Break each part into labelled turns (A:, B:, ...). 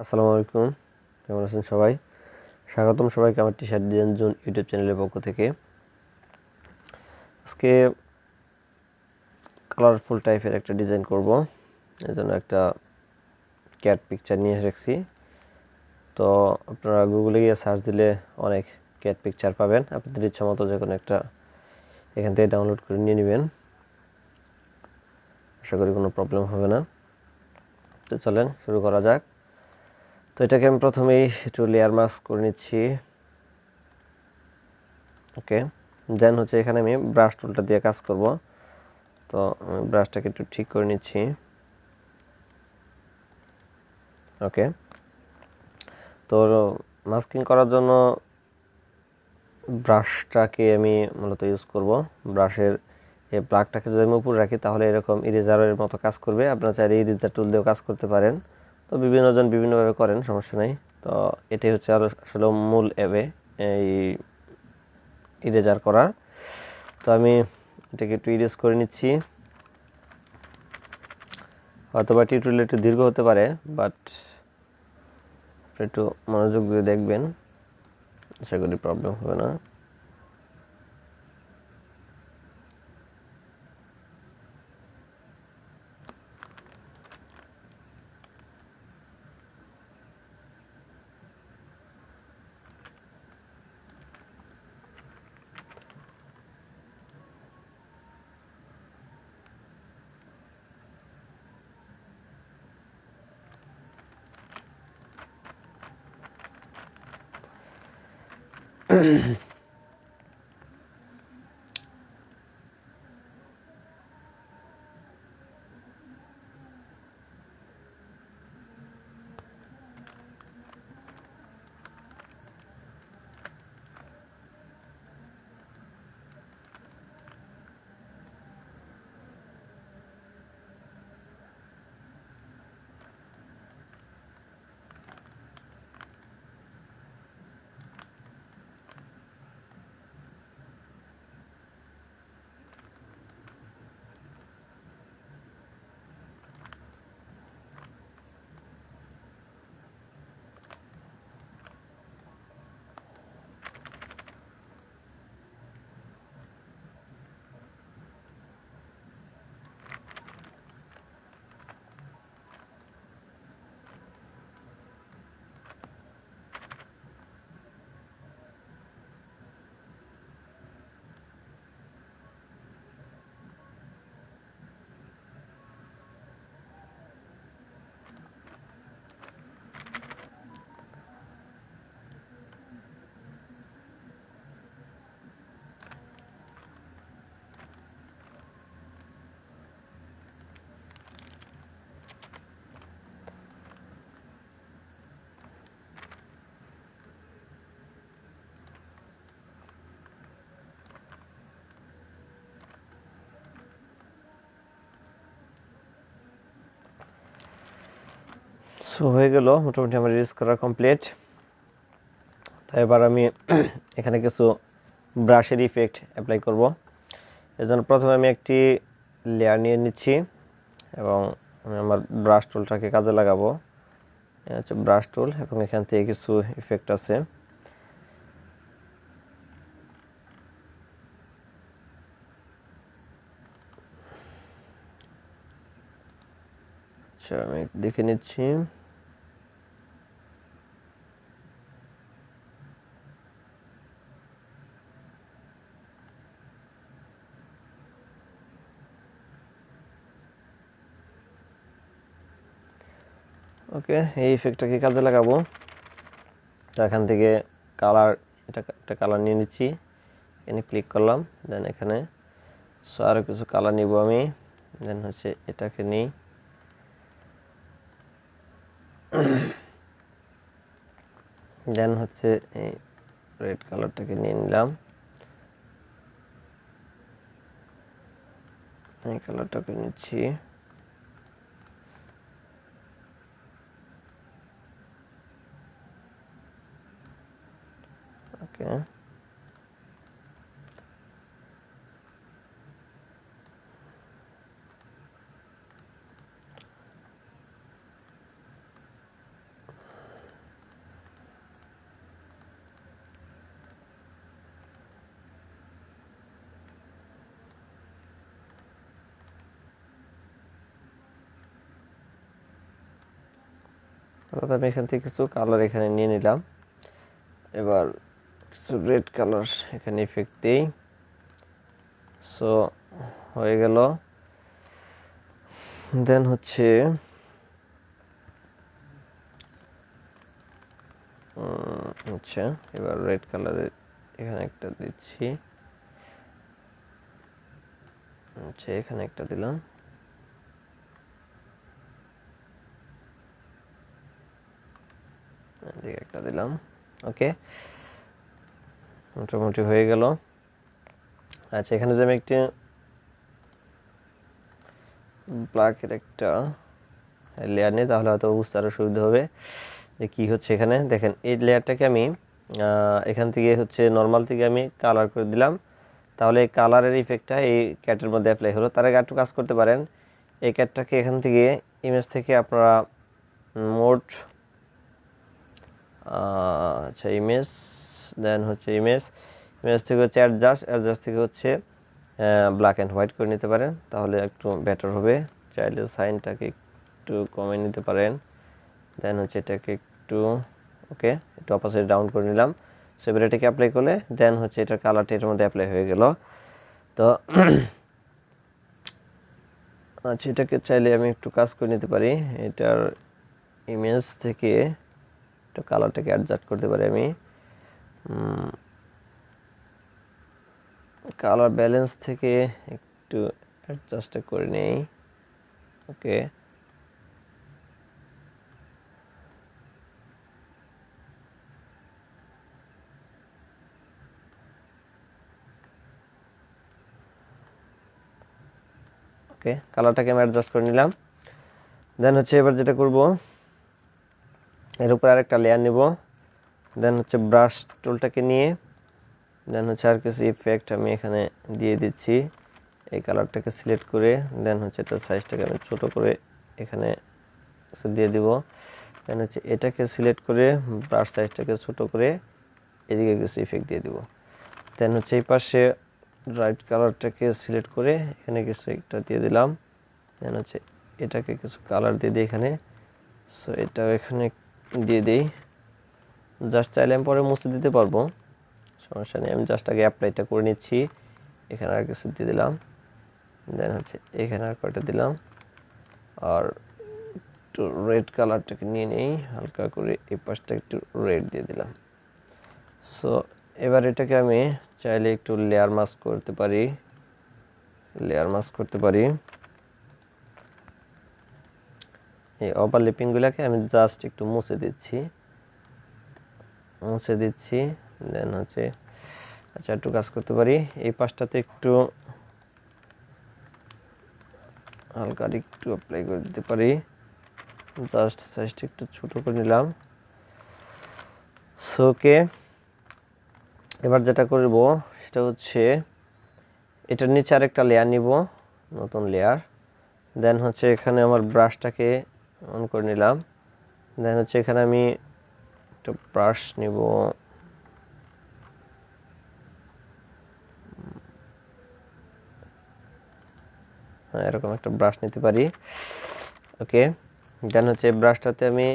A: আসসালামু আলাইকুম, কেমন আছেন সবাই? স্বাগতম সবাইকে আমার টি-শার্ট ডিজাইন জোন ইউটিউব চ্যানেলের পক্ষ থেকে। আজকে কালারফুল টাইপের একটা ডিজাইন করব, এর জন্য একটা ক্যাট পিকচার নিয়ে রেখেছি। তো আপনারা গুগলে গিয়ে সার্চ দিলে অনেক ক্যাট পিকচার পাবেন, আপনাদের ইচ্ছা মতো যে কোনো একটা এখান থেকে ডাউনলোড করে নিয়ে নেবেন। আশা করি কোনো প্রবলেম হবে না। তো চলেন শুরু করা যাক। তো এটাকে আমি প্রথমেই একটু লেয়ার মাস্ক করে নিচ্ছি। ওকে, দেন হচ্ছে এখানে আমি ব্রাশ টুলটা দিয়ে কাজ করব। তো আমি ব্রাশটাকে একটু ঠিক করে নিচ্ছি। ওকে, তো মাস্কিং করার জন্য ব্রাশটাকে আমি মূলত ইউজ করব। ব্রাশের এই প্লাগটাকে যদি আমি উপরে রাখি তাহলে এরকম ইরেজারের মতো কাজ করবে। আপনারা চাইলে ইরেজার টুল দিয়েও কাজ করতে পারেন। তো বিভিন্নজন বিভিন্নভাবে করেন, সমস্যা নেই। তো এটাই হচ্ছে আসলে মূল এবে এই ইরেজার করার। তো আমি এটাকে একটু ইরেজ করে নিচ্ছি। হয়তো বা টিউটোরিয়াল একটু দীর্ঘ হতে পারে, বাট একটু মনোযোগ দিয়ে দেখবেন, আশা করি প্রবলেম হবে না। সো হয়ে গেল, মোটামুটি আমার ইরেজ করা কমপ্লিট। তো এবার আমি এখানে কিছু ব্রাশের ইফেক্ট অ্যাপ্লাই করব। এর জন্য প্রথমে আমি একটি লেয়ার নিয়ে নিচ্ছি এবং আমি আমার ব্রাশ টুলটাকে কাজে লাগাবো। এটা হচ্ছে ব্রাশ টুল এবং এখান থেকে কিছু ইফেক্ট আছে। আচ্ছা, আমি দেখে নিচ্ছি। ওকে, এই ইফেক্টটাকে কাজে লাগাবো। তো এখান থেকে কালার, এটা একটা কালার নিয়ে নিচ্ছি, এখানে ক্লিক করলাম। দেন এখানে আরও কিছু কালার নিব আমি। দেন হচ্ছে এটাকে নিই, দেন হচ্ছে এই রেড কালারটাকে নিয়ে নিলাম, এই কালারটাকে নিচ্ছি। ওকে, অর্থাৎ আমি এখান থেকে কিছু কালার এখানে নিয়ে নিলাম। এবার কিছু রেড কালার এখানে ইফেক্ট দিই। সো হয়ে গেল। দেন হচ্ছে আচ্ছা, এবার রেড কালারের এখানে একটা দিচ্ছি। আচ্ছা, এখানে একটা দিলাম। এদিকে একটা দিলাম। ওকে, মোটামুটি হয়ে গেল। আচ্ছা, এখানে যে আমি একটি ব্ল্যাকের একটা লেয়ার নিই, তাহলে হয়তো বুঝতে আরও সুবিধা হবে যে কী হচ্ছে এখানে। দেখেন, এই লেয়ারটাকে আমি এখান থেকে হচ্ছে নর্মাল থেকে আমি কালার করে দিলাম, তাহলে এই কালারের ইফেক্টটা এই ক্যাটের মধ্যে অ্যাপ্লাই হলো। তার আগে একটু কাজ করতে পারেন, এই ক্যাটটাকে এখান থেকে ইমেজ থেকে আপনারা মোড, আচ্ছা ইমেজ, দেন হচ্ছে ইমেজ থেকে হচ্ছে অ্যাডজাস্ট থেকে হচ্ছে ব্ল্যাক অ্যান্ড হোয়াইট করে নিতে পারেন, তাহলে একটু বেটার হবে। চাইলে সাইনটাকে একটু কমিয়ে নিতে পারেন। দেন হচ্ছে এটাকে একটু ওকে, একটু অপোজিট ডাউন করে নিলাম। সো এবার এটাকে অ্যাপ্লাই করলে দেন হচ্ছে এটার কালারটা এটার মধ্যে অ্যাপ্লাই হয়ে গেল। তো আচ্ছা, এটাকে চাইলে আমি একটু কাজ করে নিতে পারি। এটার ইমেজ থেকে একটু কালারটাকে অ্যাডজাস্ট করতে পারি আমি। কালার ব্যালেন্স থেকে একটু অ্যাডজাস্ট করে নেই। ওকে, ওকে, কালারটাকে আমি অ্যাডজাস্ট করে নিলাম। দেন হচ্ছে এবার যেটা করব, এর উপর আরেকটা লেয়ার নিব। দেন হচ্ছে ব্রাশ টুলটাকে নিয়ে দেন হচ্ছে আর কিছু ইফেক্ট আমি এখানে দিয়ে দিচ্ছি। এই কালারটাকে সিলেক্ট করে দেন হচ্ছে এটার সাইজটাকে আমি ছোট করে এখানে দিয়ে দিব। দেন হচ্ছে এটাকে সিলেক্ট করে ব্রাশ সাইজটাকে ছোট করে এদিকে কিছু ইফেক্ট দিয়ে দিব। দেন হচ্ছে এই পাশে রাইট কালারটাকে সিলেক্ট করে এখানে কিছু একটা দিয়ে দিলাম। দেন হচ্ছে এটাকে কিছু কালার দিয়ে দিই এখানে। সো এটাও এখানে দিয়ে দিই। জাস্ট চাইলে আমি পরে মুছে দিতে পারবো, সমস্যা নেই। আমি জাস্ট আগে অ্যাপ্লাইটা করে নিচ্ছি। এখানে আর কিছু দিয়ে দিলাম। দেন হচ্ছে এখানে আর কয়টা দিলাম। আর একটু রেড কালারটাকে নিয়ে নেই হালকা করে, এই পাশটা একটু রেড দিয়ে দিলাম। সো এবার এটাকে আমি চাইলে একটু লেয়ার মাস্ক করতে পারি। এই ওভারল্যাপিংগুলোকে আমি জাস্ট একটু মুছে দিচ্ছি। দেন হচ্ছে আচ্ছা, একটু কাজ করতে পারি। এই পাশটাতে একটু হালকা একটু অ্যাপ্লাই করে দিতে পারি। জাস্ট সাইজটা একটু ছোট করে নিলাম। সো ওকে, এবার যেটা করব সেটা হচ্ছে এটার নিচে আরেকটা লেয়ার নিব, নতুন লেয়ার। দেন হচ্ছে এখানে আমার ব্রাশটাকে অন করে নিলাম। দেন হচ্ছে এখানে আমি একটা ব্রাশ নিব। হ্যাঁ, এরকম একটা ব্রাশ নিতে পারি। ওকে, দেন হচ্ছে এই ব্রাশটাতে আমি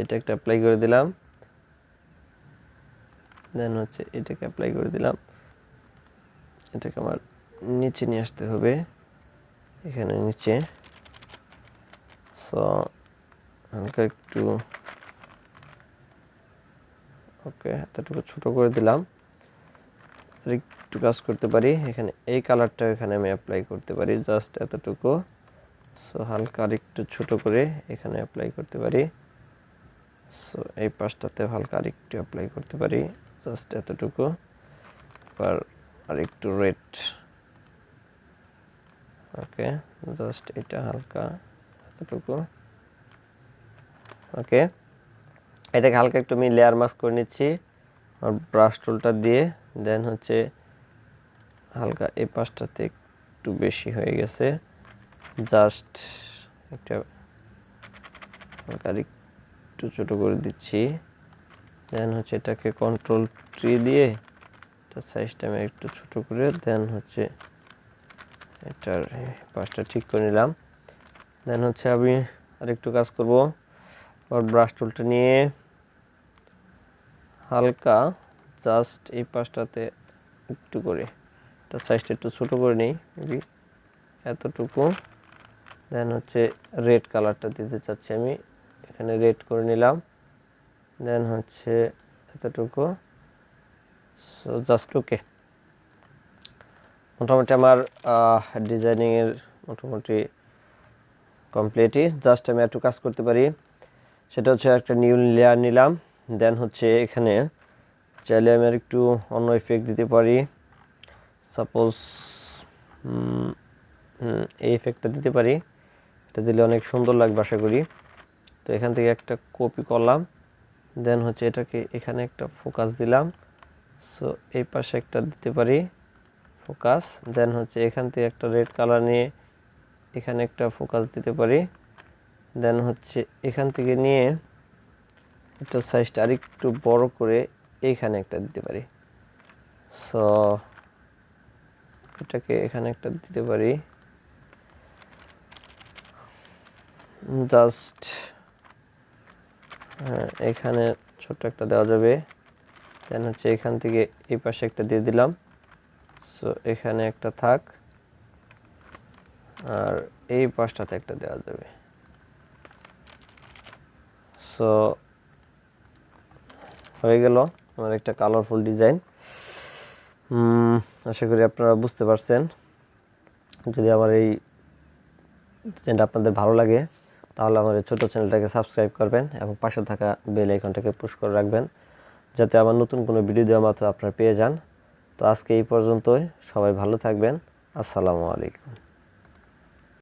A: এটা একটা অ্যাপ্লাই করে দিলাম। দেন হচ্ছে এটাকে অ্যাপ্লাই করে দিলাম। এটাকে আমার নিচে নিয়ে আসতে হবে, এখানে নিচে। সো হালকা একটু ওকে, এতটুকু ছোট করে দিলাম। আর একটু কাজ করতে পারি এখানে, এই কালারটা এখানে আমি অ্যাপ্লাই করতে পারি, জাস্ট এতটুকু। সো হালকা আর একটু ছোট করে এখানে অ্যাপ্লাই করতে পারি। সো এই পাশটাতে হালকা আর একটু অ্যাপ্লাই করতে পারি, জাস্ট এতটুকু। আর একটু রেড। ওকে, জাস্ট এটা হালকা এতটুকু। ওকে, এটাকে হালকা একটু আমি লেয়ার মাস্ক করে নিচ্ছি আর ব্রাশ টুলটা দিয়ে। দেন হচ্ছে হালকা এই পাশটাতে একটু বেশি হয়ে গেছে, জাস্ট একটা হালকা একটু ছোট করে দিচ্ছি। দেন হচ্ছে এটাকে কন্ট্রোল-3 দিয়ে এটা সাইজটা আমি একটু ছোট করে দেন হচ্ছে এটার পাশটা ঠিক করে নিলাম। দেন হচ্ছে আমি আরেকটু কাজ করব। और ব্রাশ টুলটা নিয়ে হালকা জাস্ট এই পাশটাতে একটু করে এটা সাইজটা একটু ছোট করে নেই, মেবি এতটুকু। দেন হচ্ছে রেড কালারটা দিতে চাচ্ছি আমি, এখানে রেড করে নিলাম। দেন হচ্ছে এতটুকু। সো জাস্ট ওকে, মোটামুটি আমার ডিজাইনিংয়ের মোটামুটি কমপ্লিটই। জাস্ট আমি একটু কাজ করতে পারি, সেটা হচ্ছে একটা নিউ লেয়ার নিলাম। দেন হচ্ছে এখানে চাইলে আমি আর একটু অন্য ইফেক্ট দিতে পারি। সাপোজ এই ইফেক্টটা দিতে পারি, এটা দিলে অনেক সুন্দর লাগবে আশা করি। তো এখান থেকে একটা কপি করলাম। দেন হচ্ছে এটাকে এখানে একটা ফোকাস দিলাম। সো এই পাশে একটা দিতে পারি ফোকাস। দেন হচ্ছে এখান থেকে একটা রেড কালার নিয়ে এখানে একটা ফোকাস দিতে পারি। দেন হচ্ছে এখান থেকে নিয়ে একটা সাইজটা আরেকটু বড় করে এইখানে একটা দিতে পারি। সো এটাকে এখানে একটা দিতে পারি, জাস্ট এখানে ছোট্ট একটা দেওয়া যাবে। দেন হচ্ছে এখান থেকে এই পাশে একটা দিয়ে দিলাম। সো এখানে একটা থাক, আর এই পাশটাতে একটা দেওয়া যাবে। সো হয়ে গেল আমার একটা কালারফুল ডিজাইন। আশা করি আপনারা বুঝতে পারছেন। যদি আমার এই ডিজাইনটা আপনাদের ভালো লাগে তাহলে আমার এই ছোটো চ্যানেলটাকে সাবস্ক্রাইব করবেন এবং পাশে থাকা বেল আইকনটাকে পুশ করে রাখবেন, যাতে আমার নতুন কোনো ভিডিও দেওয়া মাত্র আপনারা পেয়ে যান। তো আজকে এই পর্যন্তই, সবাই ভালো থাকবেন। আসসালামু আলাইকুম।